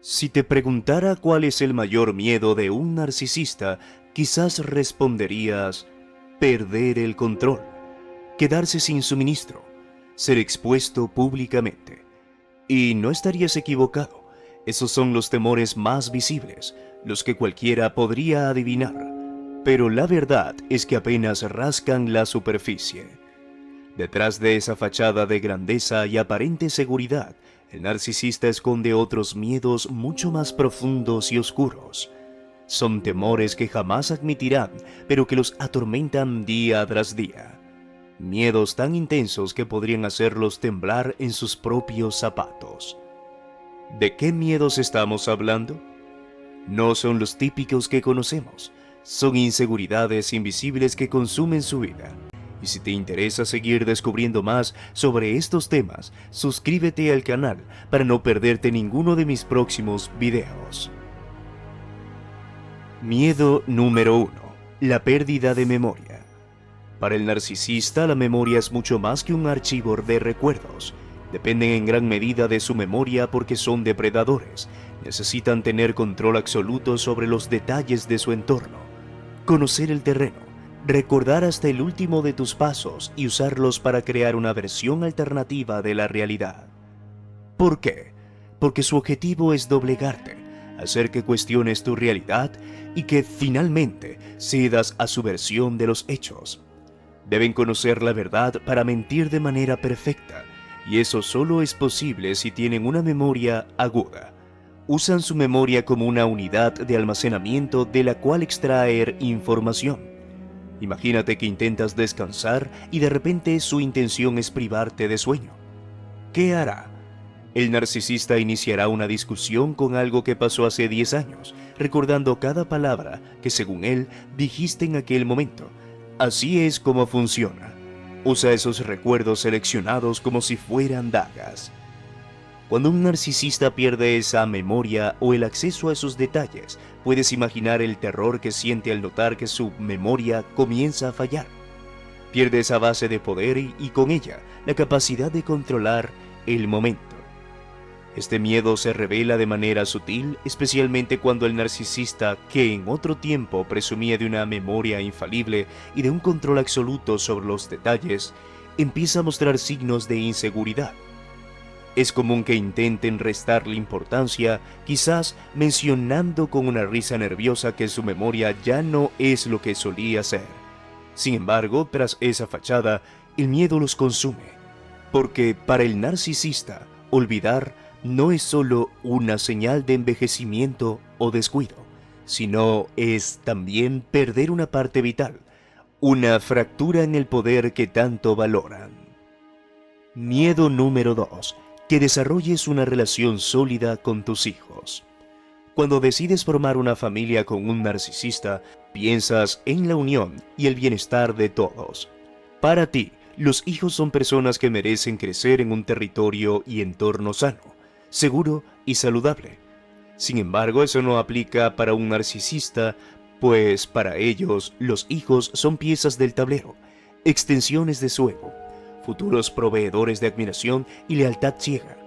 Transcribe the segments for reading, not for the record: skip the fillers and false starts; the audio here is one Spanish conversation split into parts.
Si te preguntara cuál es el mayor miedo de un narcisista, quizás responderías perder el control, quedarse sin suministro, ser expuesto públicamente. Y no estarías equivocado, esos son los temores más visibles, los que cualquiera podría adivinar. Pero la verdad es que apenas rascan la superficie. Detrás de esa fachada de grandeza y aparente seguridad, el narcisista esconde otros miedos mucho más profundos y oscuros. Son temores que jamás admitirán, pero que los atormentan día tras día. Miedos tan intensos que podrían hacerlos temblar en sus propios zapatos. ¿De qué miedos estamos hablando? No son los típicos que conocemos, son inseguridades invisibles que consumen su vida. Y si te interesa seguir descubriendo más sobre estos temas, suscríbete al canal para no perderte ninguno de mis próximos videos. Miedo número 1. La pérdida de memoria. Para el narcisista, la memoria es mucho más que un archivo de recuerdos. Dependen en gran medida de su memoria porque son depredadores. Necesitan tener control absoluto sobre los detalles de su entorno, conocer el terreno, recordar hasta el último de tus pasos y usarlos para crear una versión alternativa de la realidad. ¿Por qué? Porque su objetivo es doblegarte, hacer que cuestiones tu realidad y que finalmente cedas a su versión de los hechos. Deben conocer la verdad para mentir de manera perfecta, y eso solo es posible si tienen una memoria aguda. Usan su memoria como una unidad de almacenamiento de la cual extraer información. Imagínate que intentas descansar y de repente su intención es privarte de sueño. ¿Qué hará? El narcisista iniciará una discusión con algo que pasó hace 10 años, recordando cada palabra que según él dijiste en aquel momento. Así es como funciona. Usa esos recuerdos seleccionados como si fueran dagas. Cuando un narcisista pierde esa memoria o el acceso a esos detalles, puedes imaginar el terror que siente al notar que su memoria comienza a fallar. Pierde esa base de poder y con ella la capacidad de controlar el momento. Este miedo se revela de manera sutil, especialmente cuando el narcisista, que en otro tiempo presumía de una memoria infalible y de un control absoluto sobre los detalles, empieza a mostrar signos de inseguridad. Es común que intenten restarle importancia, quizás mencionando con una risa nerviosa que su memoria ya no es lo que solía ser. Sin embargo, tras esa fachada, el miedo los consume, porque para el narcisista, olvidar no es solo una señal de envejecimiento o descuido, sino es también perder una parte vital, una fractura en el poder que tanto valoran. Miedo número 2. Que desarrolles una relación sólida con tus hijos. Cuando decides formar una familia con un narcisista, piensas en la unión y el bienestar de todos. Para ti, los hijos son personas que merecen crecer en un territorio y entorno sano, seguro y saludable. Sin embargo, eso no aplica para un narcisista, pues para ellos los hijos son piezas del tablero, extensiones de su ego, futuros proveedores de admiración y lealtad ciega.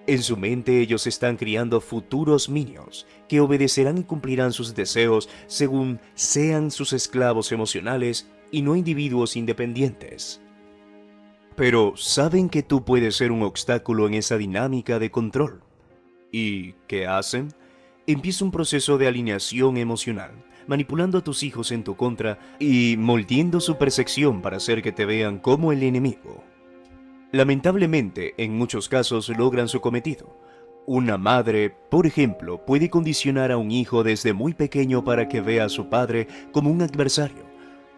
En su mente ellos están criando futuros minions que obedecerán y cumplirán sus deseos según sean sus esclavos emocionales y no individuos independientes. Pero saben que tú puedes ser un obstáculo en esa dinámica de control. ¿Y qué hacen? Empieza un proceso de alineación emocional, manipulando a tus hijos en tu contra y moldeando su percepción para hacer que te vean como el enemigo. Lamentablemente, en muchos casos logran su cometido. Una madre, por ejemplo, puede condicionar a un hijo desde muy pequeño para que vea a su padre como un adversario,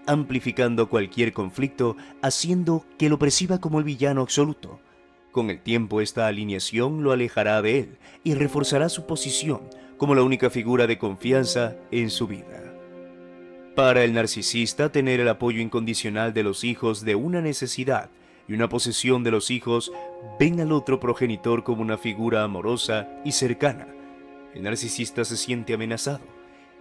amplificando cualquier conflicto, haciendo que lo perciba como el villano absoluto. Con el tiempo, esta alineación lo alejará de él y reforzará su posición como la única figura de confianza en su vida. Para el narcisista, tener el apoyo incondicional de los hijos de una necesidad y una posesión de los hijos ven al otro progenitor como una figura amorosa y cercana. El narcisista se siente amenazado.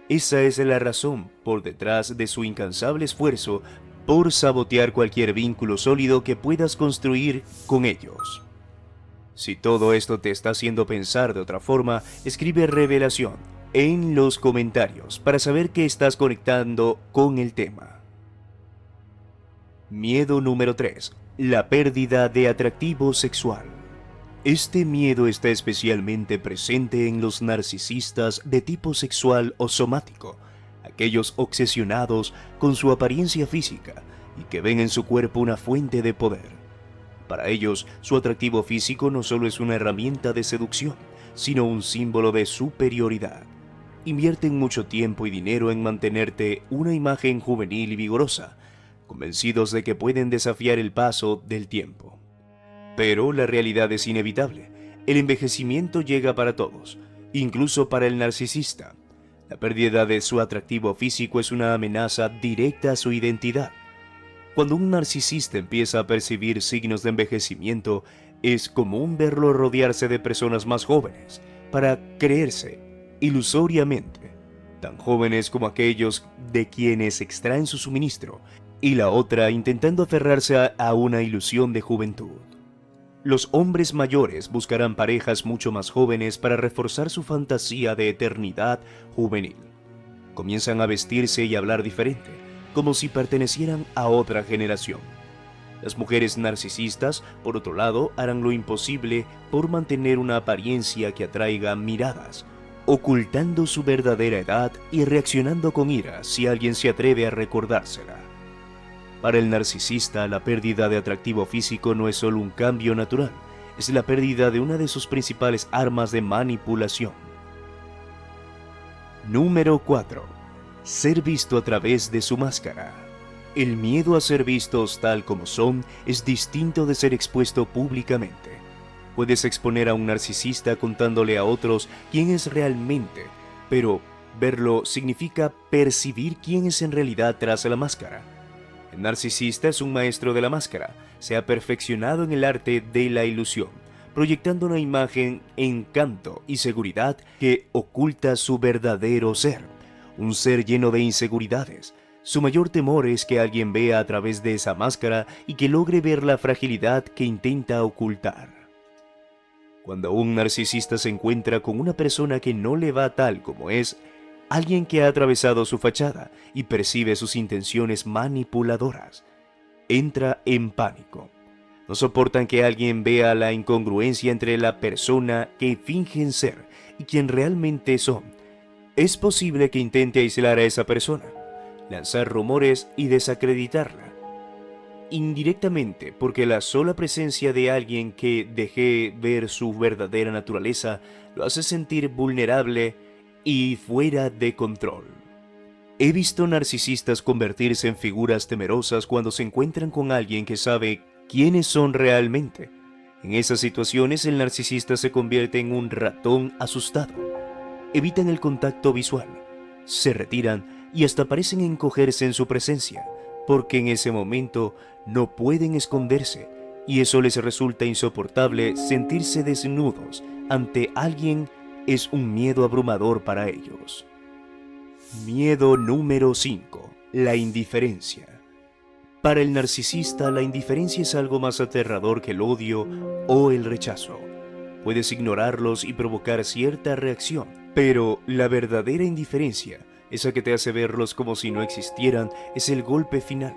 Esa es la razón por detrás de su incansable esfuerzo por sabotear cualquier vínculo sólido que puedas construir con ellos. Si todo esto te está haciendo pensar de otra forma, escribe revelación en los comentarios para saber que estás conectando con el tema. Miedo número 3. La pérdida de atractivo sexual. Este miedo está especialmente presente en los narcisistas de tipo sexual o somático, aquellos obsesionados con su apariencia física y que ven en su cuerpo una fuente de poder. Para ellos, su atractivo físico no solo es una herramienta de seducción, sino un símbolo de superioridad. Invierten mucho tiempo y dinero en mantenerte una imagen juvenil y vigorosa, convencidos de que pueden desafiar el paso del tiempo. Pero la realidad es inevitable. El envejecimiento llega para todos, incluso para el narcisista. La pérdida de su atractivo físico es una amenaza directa a su identidad. Cuando un narcisista empieza a percibir signos de envejecimiento, es común verlo rodearse de personas más jóvenes para creerse, ilusoriamente, tan jóvenes como aquellos de quienes extraen su suministro, y la otra intentando aferrarse a una ilusión de juventud. Los hombres mayores buscarán parejas mucho más jóvenes para reforzar su fantasía de eternidad juvenil. Comienzan a vestirse y hablar diferente, como si pertenecieran a otra generación. Las mujeres narcisistas, por otro lado, harán lo imposible por mantener una apariencia que atraiga miradas, ocultando su verdadera edad y reaccionando con ira si alguien se atreve a recordársela. Para el narcisista, la pérdida de atractivo físico no es solo un cambio natural, es la pérdida de una de sus principales armas de manipulación. Número 4. Ser visto a través de su máscara. El miedo a ser vistos tal como son es distinto de ser expuesto públicamente. Puedes exponer a un narcisista contándole a otros quién es realmente, pero verlo significa percibir quién es en realidad tras la máscara. El narcisista es un maestro de la máscara, se ha perfeccionado en el arte de la ilusión, proyectando una imagen, encanto y seguridad que oculta su verdadero ser. Un ser lleno de inseguridades. Su mayor temor es que alguien vea a través de esa máscara y que logre ver la fragilidad que intenta ocultar. Cuando un narcisista se encuentra con una persona que no le va tal como es, alguien que ha atravesado su fachada y percibe sus intenciones manipuladoras, entra en pánico. No soportan que alguien vea la incongruencia entre la persona que fingen ser y quien realmente son. Es posible que intente aislar a esa persona, lanzar rumores y desacreditarla. Indirectamente, porque la sola presencia de alguien que deje ver su verdadera naturaleza lo hace sentir vulnerable y fuera de control. He visto narcisistas convertirse en figuras temerosas cuando se encuentran con alguien que sabe quiénes son realmente. En esas situaciones, el narcisista se convierte en un ratón asustado. Evitan el contacto visual, se retiran y hasta parecen encogerse en su presencia, porque en ese momento no pueden esconderse y eso les resulta insoportable. Sentirse desnudos ante alguien es un miedo abrumador para ellos. Miedo número 5. La indiferencia. Para el narcisista, la indiferencia es algo más aterrador que el odio o el rechazo. Puedes ignorarlos y provocar cierta reacción, pero la verdadera indiferencia, esa que te hace verlos como si no existieran, es el golpe final,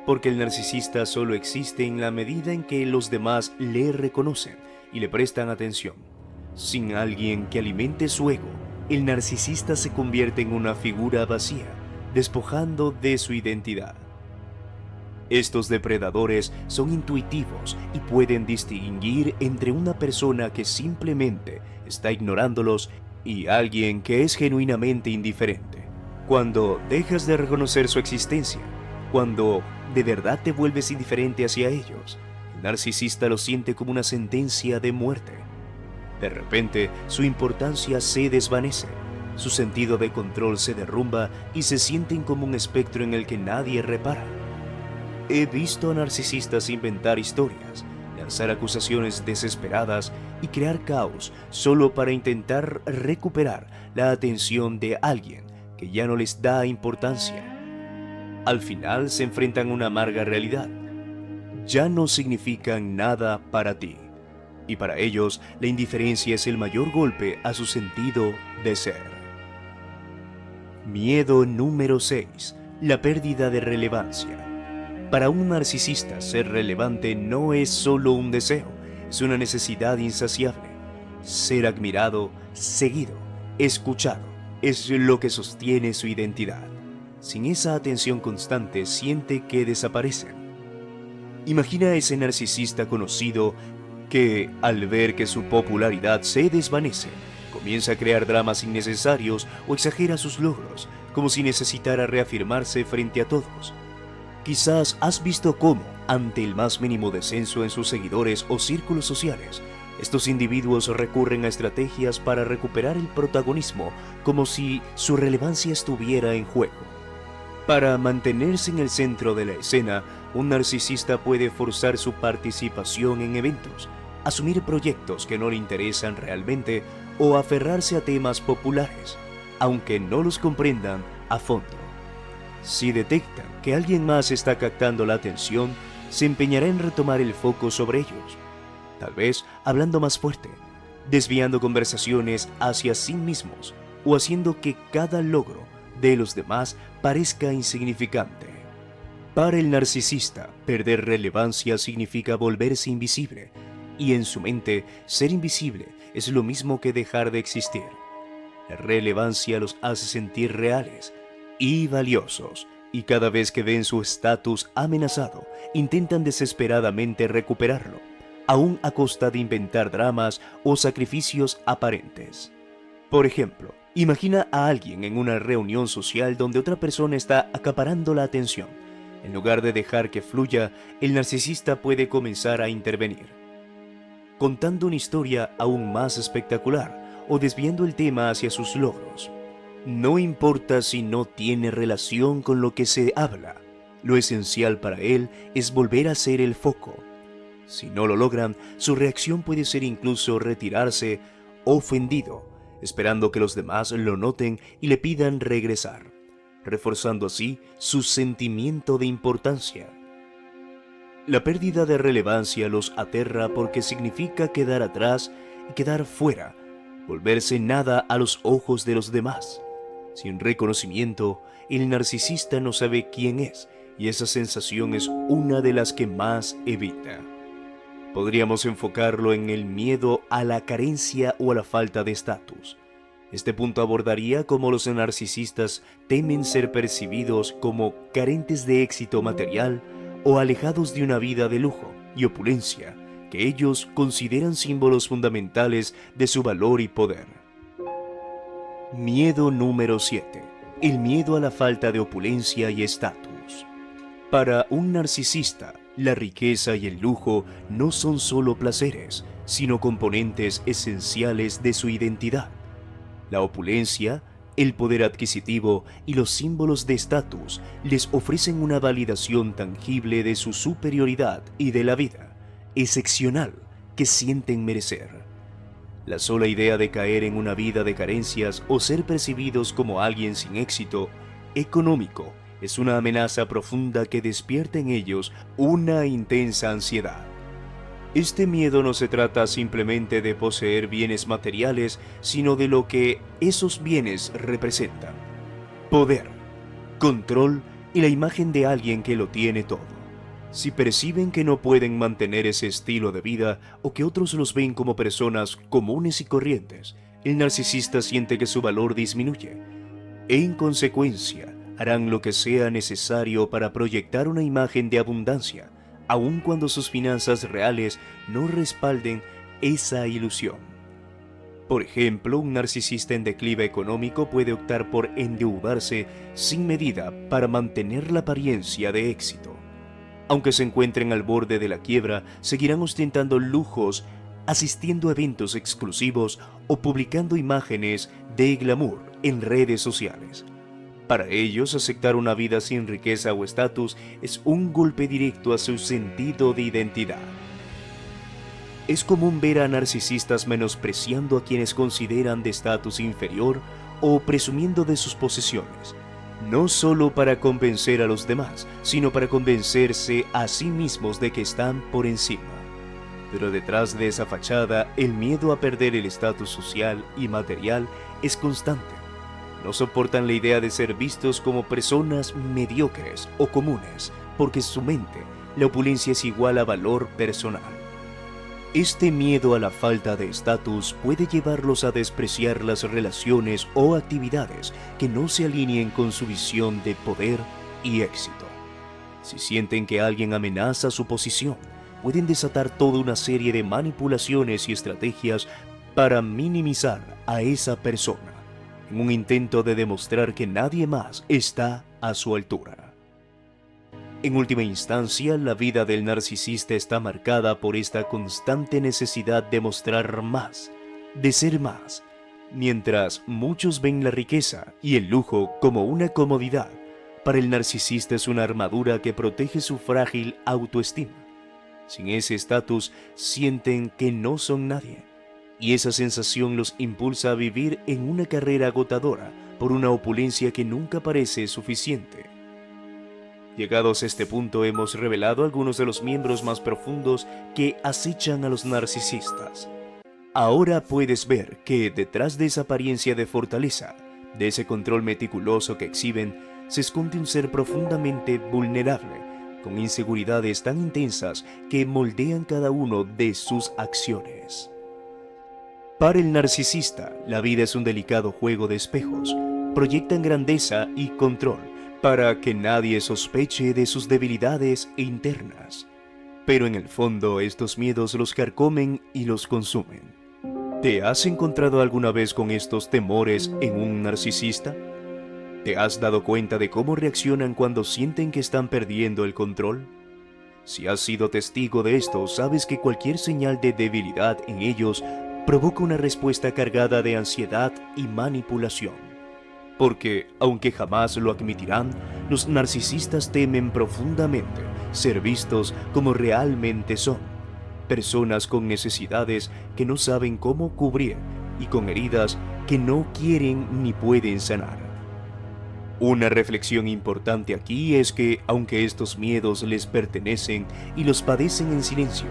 porque el narcisista solo existe en la medida en que los demás le reconocen y le prestan atención. Sin alguien que alimente su ego, el narcisista se convierte en una figura vacía, despojando de su identidad. Estos depredadores son intuitivos y pueden distinguir entre una persona que simplemente está ignorándolos y alguien que es genuinamente indiferente. Cuando dejas de reconocer su existencia, cuando de verdad te vuelves indiferente hacia ellos, el narcisista lo siente como una sentencia de muerte. De repente, su importancia se desvanece, su sentido de control se derrumba y se sienten como un espectro en el que nadie repara. He visto a narcisistas inventar historias, lanzar acusaciones desesperadas y crear caos solo para intentar recuperar la atención de alguien que ya no les da importancia. Al final se enfrentan a una amarga realidad. Ya no significan nada para ti. y para ellos la indiferencia es el mayor golpe a su sentido de ser. Miedo número 6. La pérdida de relevancia. Para un narcisista, ser relevante no es solo un deseo, es una necesidad insaciable. Ser admirado, seguido, escuchado, es lo que sostiene su identidad. Sin esa atención constante, siente que desaparecen. Imagina a ese narcisista conocido que, al ver que su popularidad se desvanece, comienza a crear dramas innecesarios o exagera sus logros, como si necesitara reafirmarse frente a todos. Quizás has visto cómo, ante el más mínimo descenso en sus seguidores o círculos sociales, estos individuos recurren a estrategias para recuperar el protagonismo, como si su relevancia estuviera en juego. Para mantenerse en el centro de la escena, un narcisista puede forzar su participación en eventos, asumir proyectos que no le interesan realmente o aferrarse a temas populares, aunque no los comprendan a fondo. Si detectan que alguien más está captando la atención, se empeñará en retomar el foco sobre ellos, tal vez hablando más fuerte, desviando conversaciones hacia sí mismos o haciendo que cada logro de los demás parezca insignificante. Para el narcisista, perder relevancia significa volverse invisible, y en su mente, ser invisible es lo mismo que dejar de existir. La relevancia los hace sentir reales y valiosos, y cada vez que ven su estatus amenazado, intentan desesperadamente recuperarlo, aún a costa de inventar dramas o sacrificios aparentes. Por ejemplo, imagina a alguien en una reunión social donde otra persona está acaparando la atención. En lugar de dejar que fluya, el narcisista puede comenzar a intervenir, contando una historia aún más espectacular o desviando el tema hacia sus logros. No importa si no tiene relación con lo que se habla, lo esencial para él es volver a ser el foco. Si no lo logran, su reacción puede ser incluso retirarse ofendido, esperando que los demás lo noten y le pidan regresar, reforzando así su sentimiento de importancia. La pérdida de relevancia los aterra porque significa quedar atrás y quedar fuera, volverse nada a los ojos de los demás. Sin reconocimiento, el narcisista no sabe quién es, y esa sensación es una de las que más evita. Podríamos enfocarlo en el miedo a la carencia o a la falta de estatus. Este punto abordaría cómo los narcisistas temen ser percibidos como carentes de éxito material o alejados de una vida de lujo y opulencia que ellos consideran símbolos fundamentales de su valor y poder. Miedo número 7. El miedo a la falta de opulencia y estatus. Para un narcisista, la riqueza y el lujo no son solo placeres, sino componentes esenciales de su identidad. La opulencia, el poder adquisitivo y los símbolos de estatus les ofrecen una validación tangible de su superioridad y de la vida excepcional que sienten merecer. La sola idea de caer en una vida de carencias o ser percibidos como alguien sin éxito económico es una amenaza profunda que despierta en ellos una intensa ansiedad. Este miedo no se trata simplemente de poseer bienes materiales, sino de lo que esos bienes representan: poder, control y la imagen de alguien que lo tiene todo. Si perciben que no pueden mantener ese estilo de vida o que otros los ven como personas comunes y corrientes, el narcisista siente que su valor disminuye. En consecuencia, harán lo que sea necesario para proyectar una imagen de abundancia, aun cuando sus finanzas reales no respalden esa ilusión. Por ejemplo, un narcisista en declive económico puede optar por endeudarse sin medida para mantener la apariencia de éxito. Aunque se encuentren al borde de la quiebra, seguirán ostentando lujos, asistiendo a eventos exclusivos o publicando imágenes de glamour en redes sociales. Para ellos, aceptar una vida sin riqueza o estatus es un golpe directo a su sentido de identidad. Es común ver a narcisistas menospreciando a quienes consideran de estatus inferior o presumiendo de sus posesiones, no solo para convencer a los demás, sino para convencerse a sí mismos de que están por encima. Pero detrás de esa fachada, el miedo a perder el estatus social y material es constante. No soportan la idea de ser vistos como personas mediocres o comunes, porque en su mente la opulencia es igual a valor personal. Este miedo a la falta de estatus puede llevarlos a despreciar las relaciones o actividades que no se alineen con su visión de poder y éxito. Si sienten que alguien amenaza su posición, pueden desatar toda una serie de manipulaciones y estrategias para minimizar a esa persona, en un intento de demostrar que nadie más está a su altura. En última instancia, la vida del narcisista está marcada por esta constante necesidad de mostrar más, de ser más. Mientras muchos ven la riqueza y el lujo como una comodidad, para el narcisista es una armadura que protege su frágil autoestima. Sin ese estatus, sienten que no son nadie, y esa sensación los impulsa a vivir en una carrera agotadora por una opulencia que nunca parece suficiente. Llegados a este punto, hemos revelado algunos de los miembros más profundos que acechan a los narcisistas. Ahora puedes ver que detrás de esa apariencia de fortaleza, de ese control meticuloso que exhiben, se esconde un ser profundamente vulnerable, con inseguridades tan intensas que moldean cada uno de sus acciones. Para el narcisista, la vida es un delicado juego de espejos. Proyectan grandeza y control para que nadie sospeche de sus debilidades internas. Pero en el fondo, estos miedos los carcomen y los consumen. ¿Te has encontrado alguna vez con estos temores en un narcisista? ¿Te has dado cuenta de cómo reaccionan cuando sienten que están perdiendo el control? Si has sido testigo de esto, sabes que cualquier señal de debilidad en ellos provoca una respuesta cargada de ansiedad y manipulación. Porque, aunque jamás lo admitirán, los narcisistas temen profundamente ser vistos como realmente son. Personas con necesidades que no saben cómo cubrir y con heridas que no quieren ni pueden sanar. Una reflexión importante aquí es que, aunque estos miedos les pertenecen y los padecen en silencio,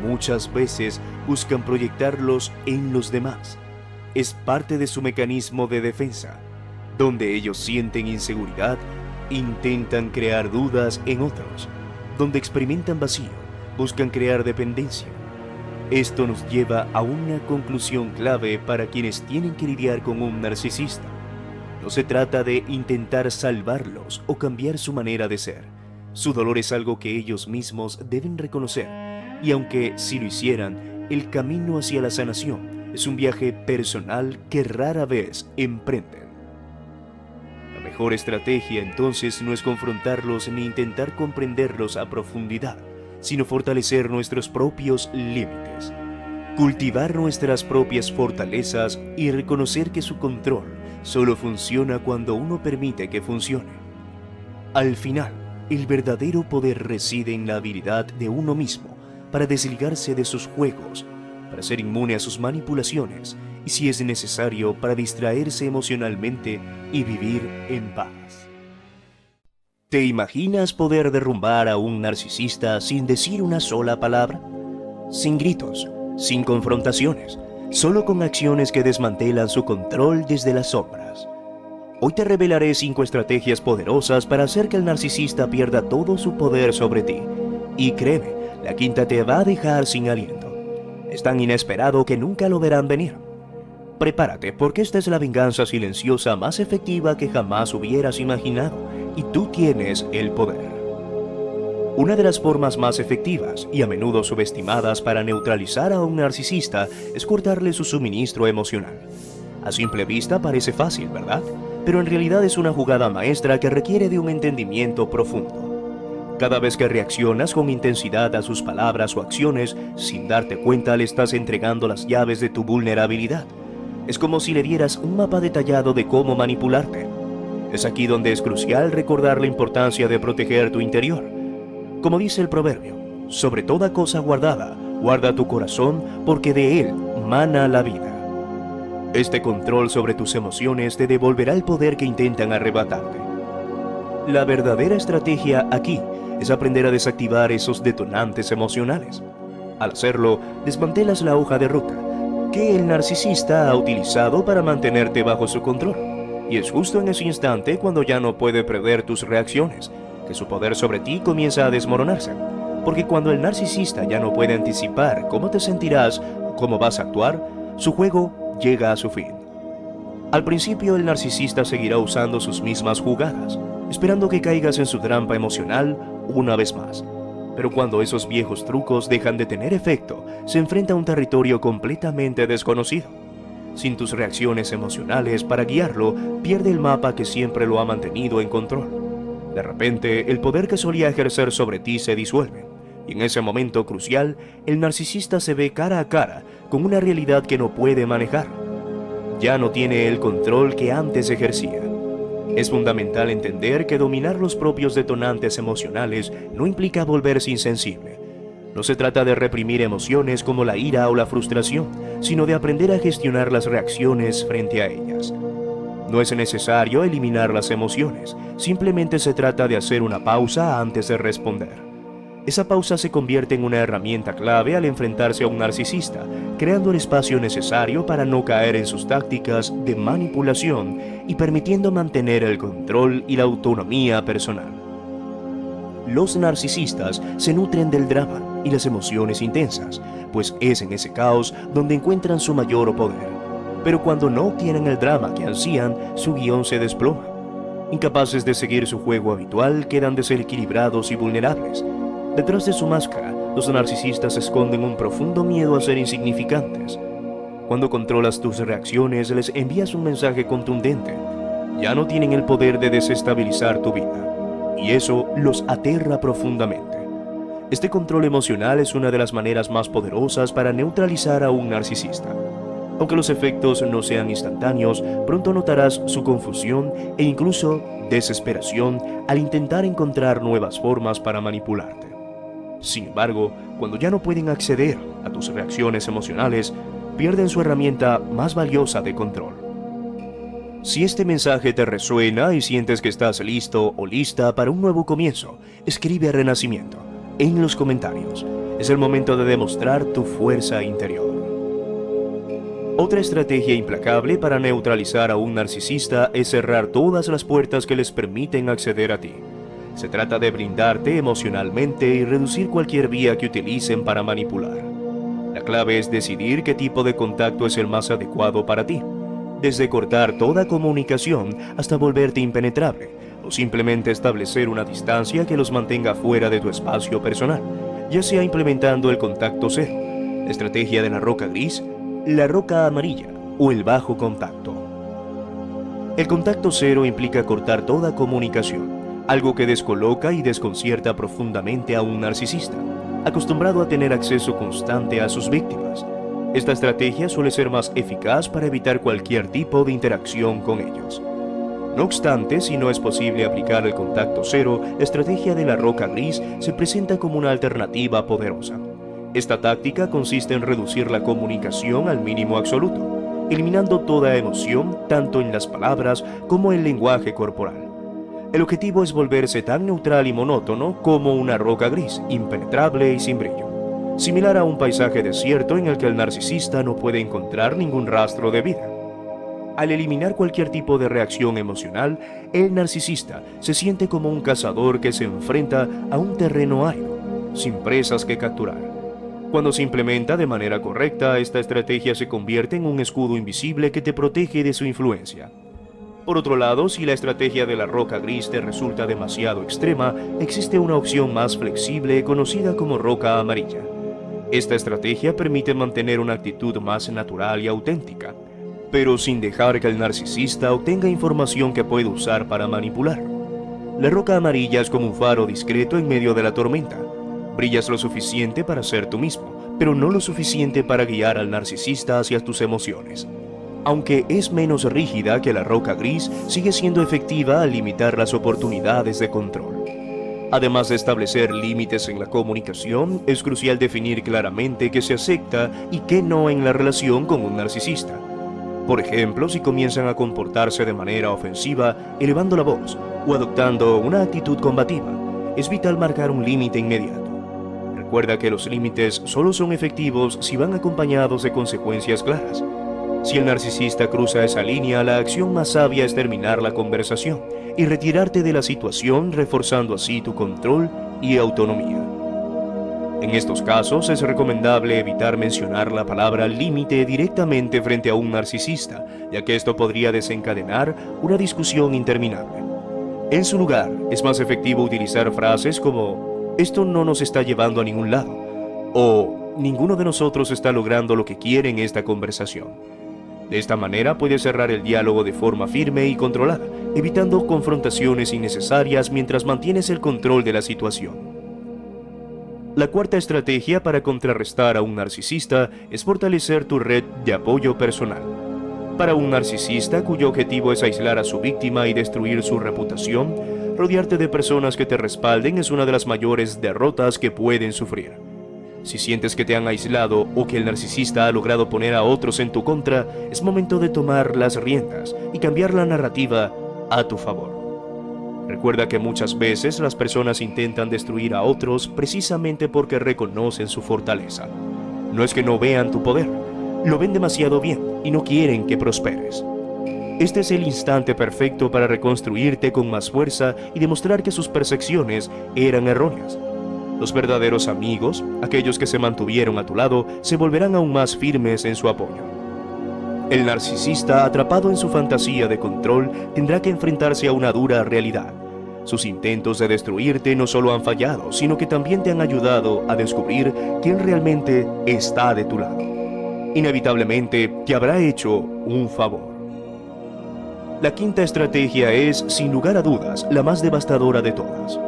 muchas veces buscan proyectarlos en los demás. Es parte de su mecanismo de defensa. Donde ellos sienten inseguridad, intentan crear dudas en otros. Donde experimentan vacío, buscan crear dependencia. Esto nos lleva a una conclusión clave para quienes tienen que lidiar con un narcisista. No se trata de intentar salvarlos o cambiar su manera de ser. Su dolor es algo que ellos mismos deben reconocer, y aunque si lo hicieran, el camino hacia la sanación es un viaje personal que rara vez emprenden. La mejor estrategia entonces no es confrontarlos ni intentar comprenderlos a profundidad, sino fortalecer nuestros propios límites, cultivar nuestras propias fortalezas y reconocer que su control solo funciona cuando uno permite que funcione. Al final, el verdadero poder reside en la habilidad de uno mismo para desligarse de sus juegos, para ser inmune a sus manipulaciones y, si es necesario, para distraerse emocionalmente y vivir en paz. ¿Te imaginas poder derrumbar a un narcisista sin decir una sola palabra? Sin gritos, sin confrontaciones, solo con acciones que desmantelan su control desde las sombras. Hoy te revelaré 5 estrategias poderosas para hacer que el narcisista pierda todo su poder sobre ti. Y créeme, la quinta te va a dejar sin aliento. Es tan inesperado que nunca lo verán venir. Prepárate, porque esta es la venganza silenciosa más efectiva que jamás hubieras imaginado, y tú tienes el poder. Una de las formas más efectivas y a menudo subestimadas para neutralizar a un narcisista es cortarle su suministro emocional. A simple vista parece fácil, ¿verdad? Pero en realidad es una jugada maestra que requiere de un entendimiento profundo. Cada vez que reaccionas con intensidad a sus palabras o acciones, sin darte cuenta le estás entregando las llaves de tu vulnerabilidad. Es como si le dieras un mapa detallado de cómo manipularte. Es aquí donde es crucial recordar la importancia de proteger tu interior. Como dice el proverbio, sobre toda cosa guardada, guarda tu corazón, porque de él mana la vida. Este control sobre tus emociones te devolverá el poder que intentan arrebatarte. La verdadera estrategia aquí es aprender a desactivar esos detonantes emocionales. Al hacerlo, desmantelas la hoja de ruta que el narcisista ha utilizado para mantenerte bajo su control. Y es justo en ese instante cuando ya no puede prever tus reacciones, que su poder sobre ti comienza a desmoronarse. Porque cuando el narcisista ya no puede anticipar cómo te sentirás o cómo vas a actuar, su juego llega a su fin. Al principio el narcisista seguirá usando sus mismas jugadas, esperando que caigas en su trampa emocional una vez más. Pero cuando esos viejos trucos dejan de tener efecto, se enfrenta a un territorio completamente desconocido. Sin tus reacciones emocionales para guiarlo, pierde el mapa que siempre lo ha mantenido en control. De repente, el poder que solía ejercer sobre ti se disuelve, y en ese momento crucial, el narcisista se ve cara a cara con una realidad que no puede manejar. Ya no tiene el control que antes ejercía. Es fundamental entender que dominar los propios detonantes emocionales no implica volverse insensible. No se trata de reprimir emociones como la ira o la frustración, sino de aprender a gestionar las reacciones frente a ellas. No es necesario eliminar las emociones, simplemente se trata de hacer una pausa antes de responder. Esa pausa se convierte en una herramienta clave al enfrentarse a un narcisista, creando el espacio necesario para no caer en sus tácticas de manipulación y permitiendo mantener el control y la autonomía personal. Los narcisistas se nutren del drama y las emociones intensas, pues es en ese caos donde encuentran su mayor poder. Pero cuando no obtienen el drama que ansían, su guión se desploma. Incapaces de seguir su juego habitual, quedan desequilibrados y vulnerables. Detrás de su máscara, los narcisistas esconden un profundo miedo a ser insignificantes. Cuando controlas tus reacciones, les envías un mensaje contundente. Ya no tienen el poder de desestabilizar tu vida, y eso los aterra profundamente. Este control emocional es una de las maneras más poderosas para neutralizar a un narcisista. Aunque los efectos no sean instantáneos, pronto notarás su confusión e incluso desesperación al intentar encontrar nuevas formas para manipularte. Sin embargo, cuando ya no pueden acceder a tus reacciones emocionales, pierden su herramienta más valiosa de control. Si este mensaje te resuena y sientes que estás listo o lista para un nuevo comienzo, escribe Renacimiento en los comentarios. Es el momento de demostrar tu fuerza interior. Otra estrategia implacable para neutralizar a un narcisista es cerrar todas las puertas que les permiten acceder a ti. Se trata de blindarte emocionalmente y reducir cualquier vía que utilicen para manipular. La clave es decidir qué tipo de contacto es el más adecuado para ti, desde cortar toda comunicación hasta volverte impenetrable, o simplemente establecer una distancia que los mantenga fuera de tu espacio personal, ya sea implementando el contacto cero, la estrategia de la roca gris, la roca amarilla o el bajo contacto. El contacto cero implica cortar toda comunicación, algo que descoloca y desconcierta profundamente a un narcisista, acostumbrado a tener acceso constante a sus víctimas. Esta estrategia suele ser más eficaz para evitar cualquier tipo de interacción con ellos. No obstante, si no es posible aplicar el contacto cero, la estrategia de la roca gris se presenta como una alternativa poderosa. Esta táctica consiste en reducir la comunicación al mínimo absoluto, eliminando toda emoción tanto en las palabras como en el lenguaje corporal. El objetivo es volverse tan neutral y monótono como una roca gris, impenetrable y sin brillo, similar a un paisaje desierto en el que el narcisista no puede encontrar ningún rastro de vida. Al eliminar cualquier tipo de reacción emocional, el narcisista se siente como un cazador que se enfrenta a un terreno árido, sin presas que capturar. Cuando se implementa de manera correcta, esta estrategia se convierte en un escudo invisible que te protege de su influencia. Por otro lado, si la estrategia de la roca gris te resulta demasiado extrema, existe una opción más flexible conocida como roca amarilla. Esta estrategia permite mantener una actitud más natural y auténtica, pero sin dejar que el narcisista obtenga información que puede usar para manipular. La roca amarilla es como un faro discreto en medio de la tormenta. Brillas lo suficiente para ser tú mismo, pero no lo suficiente para guiar al narcisista hacia tus emociones. Aunque es menos rígida que la roca gris, sigue siendo efectiva al limitar las oportunidades de control. Además de establecer límites en la comunicación, es crucial definir claramente qué se acepta y qué no en la relación con un narcisista. Por ejemplo, si comienzan a comportarse de manera ofensiva, elevando la voz o adoptando una actitud combativa, es vital marcar un límite inmediato. Recuerda que los límites solo son efectivos si van acompañados de consecuencias claras. Si el narcisista cruza esa línea, la acción más sabia es terminar la conversación y retirarte de la situación, reforzando así tu control y autonomía. En estos casos es recomendable evitar mencionar la palabra límite directamente frente a un narcisista, ya que esto podría desencadenar una discusión interminable. En su lugar, es más efectivo utilizar frases como «esto no nos está llevando a ningún lado» o «ninguno de nosotros está logrando lo que quiere en esta conversación». De esta manera puedes cerrar el diálogo de forma firme y controlada, evitando confrontaciones innecesarias mientras mantienes el control de la situación. La cuarta estrategia para contrarrestar a un narcisista es fortalecer tu red de apoyo personal. Para un narcisista cuyo objetivo es aislar a su víctima y destruir su reputación, rodearte de personas que te respalden es una de las mayores derrotas que pueden sufrir. Si sientes que te han aislado o que el narcisista ha logrado poner a otros en tu contra, es momento de tomar las riendas y cambiar la narrativa a tu favor. Recuerda que muchas veces las personas intentan destruir a otros precisamente porque reconocen su fortaleza. No es que no vean tu poder, lo ven demasiado bien y no quieren que prosperes. Este es el instante perfecto para reconstruirte con más fuerza y demostrar que sus percepciones eran erróneas. Los verdaderos amigos, aquellos que se mantuvieron a tu lado, se volverán aún más firmes en su apoyo. El narcisista, atrapado en su fantasía de control, tendrá que enfrentarse a una dura realidad. Sus intentos de destruirte no solo han fallado, sino que también te han ayudado a descubrir quién realmente está de tu lado. Inevitablemente, te habrá hecho un favor. La quinta estrategia es, sin lugar a dudas, la más devastadora de todas.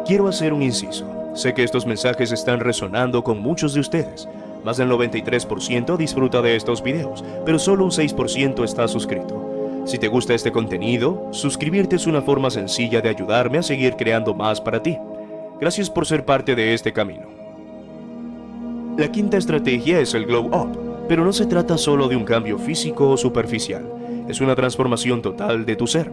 Quiero hacer un inciso. Sé que estos mensajes están resonando con muchos de ustedes. Más del 93% disfruta de estos videos, pero solo un 6% está suscrito. Si te gusta este contenido, suscribirte es una forma sencilla de ayudarme a seguir creando más para ti. Gracias por ser parte de este camino. La quinta estrategia es el Glow Up, pero no se trata solo de un cambio físico o superficial. Es una transformación total de tu ser,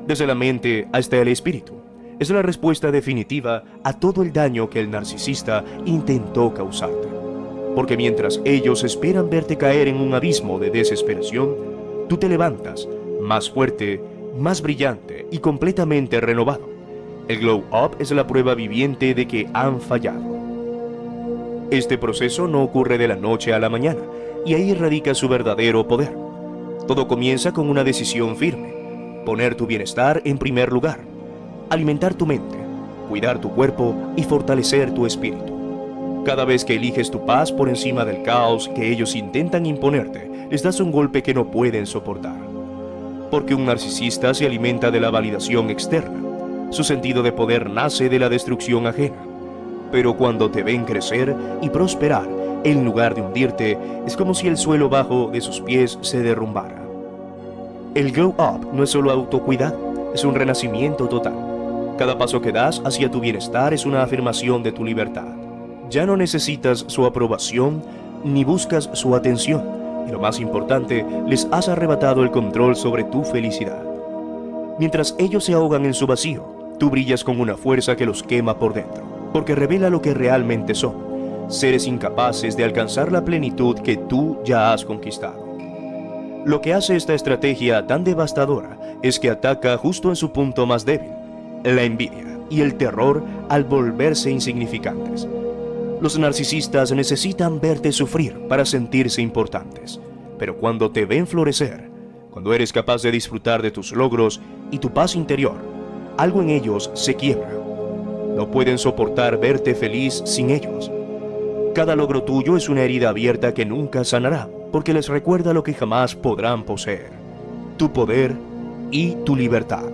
desde la mente hasta el espíritu. Es la respuesta definitiva a todo el daño que el narcisista intentó causarte. Porque mientras ellos esperan verte caer en un abismo de desesperación, tú te levantas, más fuerte, más brillante y completamente renovado. El Glow Up es la prueba viviente de que han fallado. Este proceso no ocurre de la noche a la mañana, y ahí radica su verdadero poder. Todo comienza con una decisión firme: poner tu bienestar en primer lugar, alimentar tu mente, cuidar tu cuerpo y fortalecer tu espíritu. Cada vez que eliges tu paz por encima del caos que ellos intentan imponerte, les das un golpe que no pueden soportar. Porque un narcisista se alimenta de la validación externa. Su sentido de poder nace de la destrucción ajena. Pero cuando te ven crecer y prosperar, en lugar de hundirte, es como si el suelo bajo de sus pies se derrumbara. El Glow Up no es solo autocuidado, es un renacimiento total. Cada paso que das hacia tu bienestar es una afirmación de tu libertad. Ya no necesitas su aprobación ni buscas su atención. Y lo más importante, les has arrebatado el control sobre tu felicidad. Mientras ellos se ahogan en su vacío, tú brillas con una fuerza que los quema por dentro, porque revela lo que realmente son, seres incapaces de alcanzar la plenitud que tú ya has conquistado. Lo que hace esta estrategia tan devastadora es que ataca justo en su punto más débil, la envidia y el terror al volverse insignificantes. Los narcisistas necesitan verte sufrir para sentirse importantes, pero cuando te ven florecer, cuando eres capaz de disfrutar de tus logros y tu paz interior, algo en ellos se quiebra. No pueden soportar verte feliz sin ellos. Cada logro tuyo es una herida abierta que nunca sanará, porque les recuerda lo que jamás podrán poseer: tu poder y tu libertad.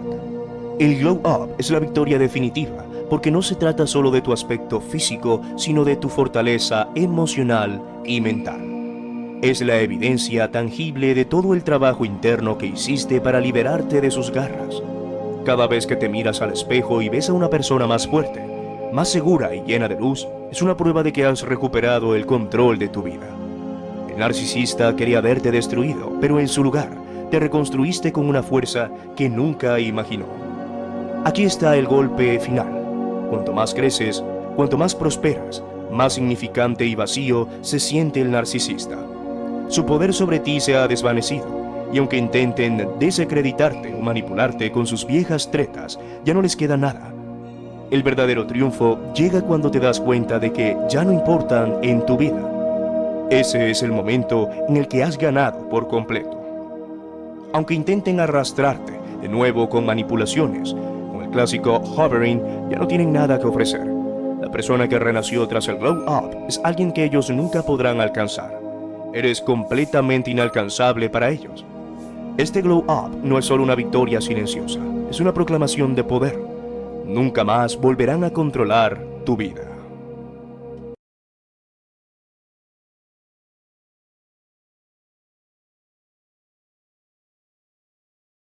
El Glow Up es la victoria definitiva, porque no se trata solo de tu aspecto físico, sino de tu fortaleza emocional y mental. Es la evidencia tangible de todo el trabajo interno que hiciste para liberarte de sus garras. Cada vez que te miras al espejo y ves a una persona más fuerte, más segura y llena de luz, es una prueba de que has recuperado el control de tu vida. El narcisista quería verte destruido, pero en su lugar, te reconstruiste con una fuerza que nunca imaginó. Aquí está el golpe final. Cuanto más creces, cuanto más prosperas, más significante y vacío se siente el narcisista. Su poder sobre ti se ha desvanecido, y aunque intenten desacreditarte o manipularte con sus viejas tretas, ya no les queda nada. El verdadero triunfo llega cuando te das cuenta de que ya no importan en tu vida. Ese es el momento en el que has ganado por completo. Aunque intenten arrastrarte de nuevo con manipulaciones, con el clásico hovering, ya no tienen nada que ofrecer. La persona que renació tras el glow up es alguien que ellos nunca podrán alcanzar. Eres completamente inalcanzable para ellos. Este glow up no es solo una victoria silenciosa, es una proclamación de poder. Nunca más volverán a controlar tu vida.